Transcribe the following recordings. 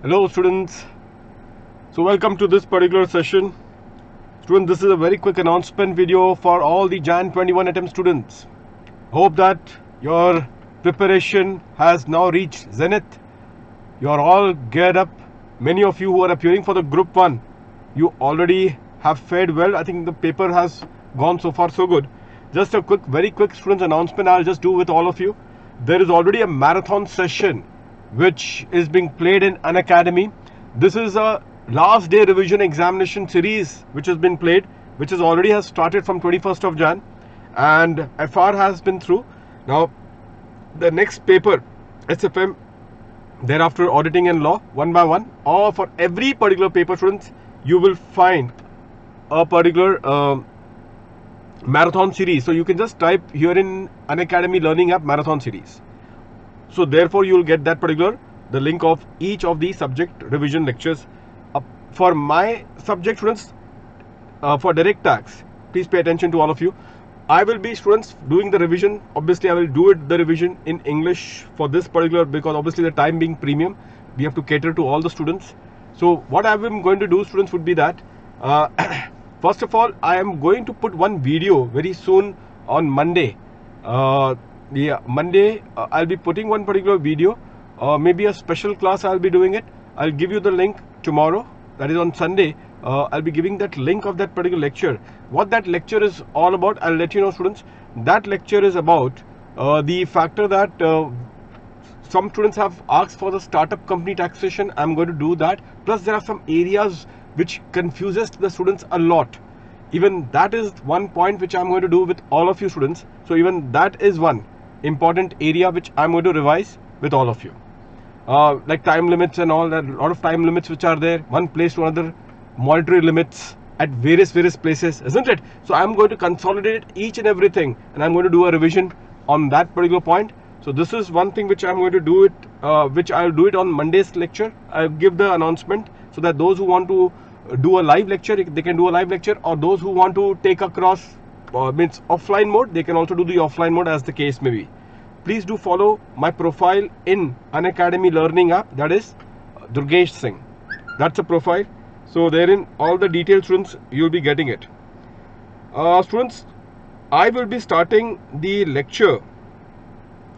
Hello students, so welcome to this particular session. Students, this is a very quick announcement video for all the Jan 21 attempt students. Hope that your preparation has now reached zenith. You are all geared up. Many of you who are appearing for the group 1, you already have fared well. I think the paper has gone so far so good. Just a very quick students announcement I'll just do with all of you. There is already a marathon session which is being played in Unacademy. This is a last day revision examination series which has been played, which is already has started from 21st of Jan, and FR has been through. Now the next paper, SFM, thereafter auditing and law, one by one, or for every particular paper, students, you will find a particular marathon series. So you can just type here in Unacademy Learning App marathon series. So therefore you will get that particular the link of each of the subject revision lectures. For my subject students, for direct tax, please pay attention to all of you. I will be students doing the revision. Obviously I will do the revision in English for this particular, because obviously the time being premium, we have to cater to all the students. So what I am going to do, students, would be that first of all, I am going to put one video very soon on Monday. Monday I'll be putting one particular video, maybe a special class I'll be doing it. I'll give you the link tomorrow, that is on Sunday. I'll be giving that link of that particular lecture. What that lecture is all about, I'll let you know, students. That lecture is about the factor that some students have asked for the startup company taxation. I'm going to do that. Plus there are some areas which confuses the students a lot. Even that is one point which I'm going to do with all of you students. So even that is one important area which I'm going to revise with all of you. Like time limits and all that, a lot of time limits which are there, one place to another, monetary limits at various places, isn't it? So I'm going to consolidate each and everything, and I'm going to do a revision on that particular point. So this is one thing which I'm going to do it, which I'll do it on Monday's lecture. I'll give the announcement so that those who want to do a live lecture, they can do a live lecture, or those who want to take across means offline mode, they can also do the offline mode, as the case may be. Please do follow my profile in Unacademy Learning App, that is Durgesh Singh. That's a profile. So therein all the details, students, you'll be getting it. Students, I will be starting the lecture,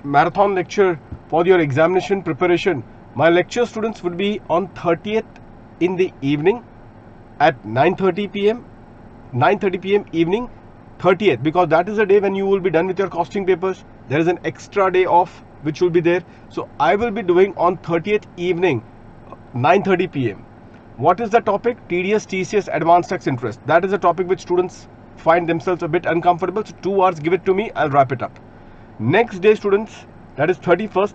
marathon lecture for your examination preparation. My lecture, students, would be on 30th in the evening at 9:30 p.m. 9:30 p.m. evening, 30th, because that is the day when you will be done with your costing papers. There is an extra day off which will be there. So I will be doing on 30th evening, 9:30 p.m. What is the topic? TDS, TCS, advanced tax interest. That is a topic which students find themselves a bit uncomfortable. So 2 hours, give it to me, I'll wrap it up. Next day, students, that is 31st,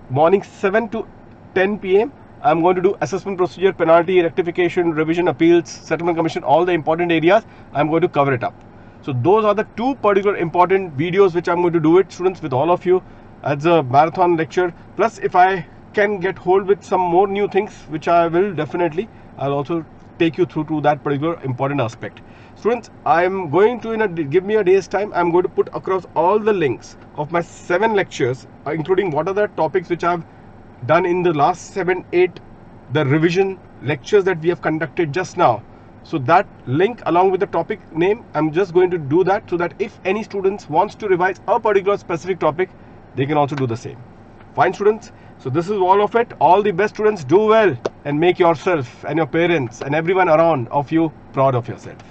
morning 7 to 10 p.m. I'm going to do assessment procedure, penalty, rectification, revision, appeals, settlement commission, all the important areas. I'm going to cover it up. So those are the 2 particular important videos which I'm going to do it, students, with all of you as a marathon lecture. Plus, if I can get hold with some more new things, which I will definitely, I'll also take you through to that particular important aspect. Students, I'm going to, give me a day's time, I'm going to put across all the links of my 7 lectures, including what are the topics which I've done in the last 7-8, the revision lectures that we have conducted just now. So that link along with the topic name, I'm just going to do that, so that if any students wants to revise a particular specific topic, they can also do the same. Fine, students. So this is all of it. All the best, students. Do well and make yourself and your parents and everyone around of you proud of yourself.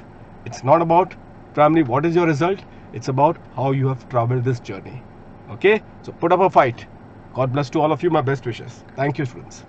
It's not about primarily what is your result, it's about how you have traveled this journey. Okay, so put up a fight. God bless to all of you. My best wishes. Thank you, students.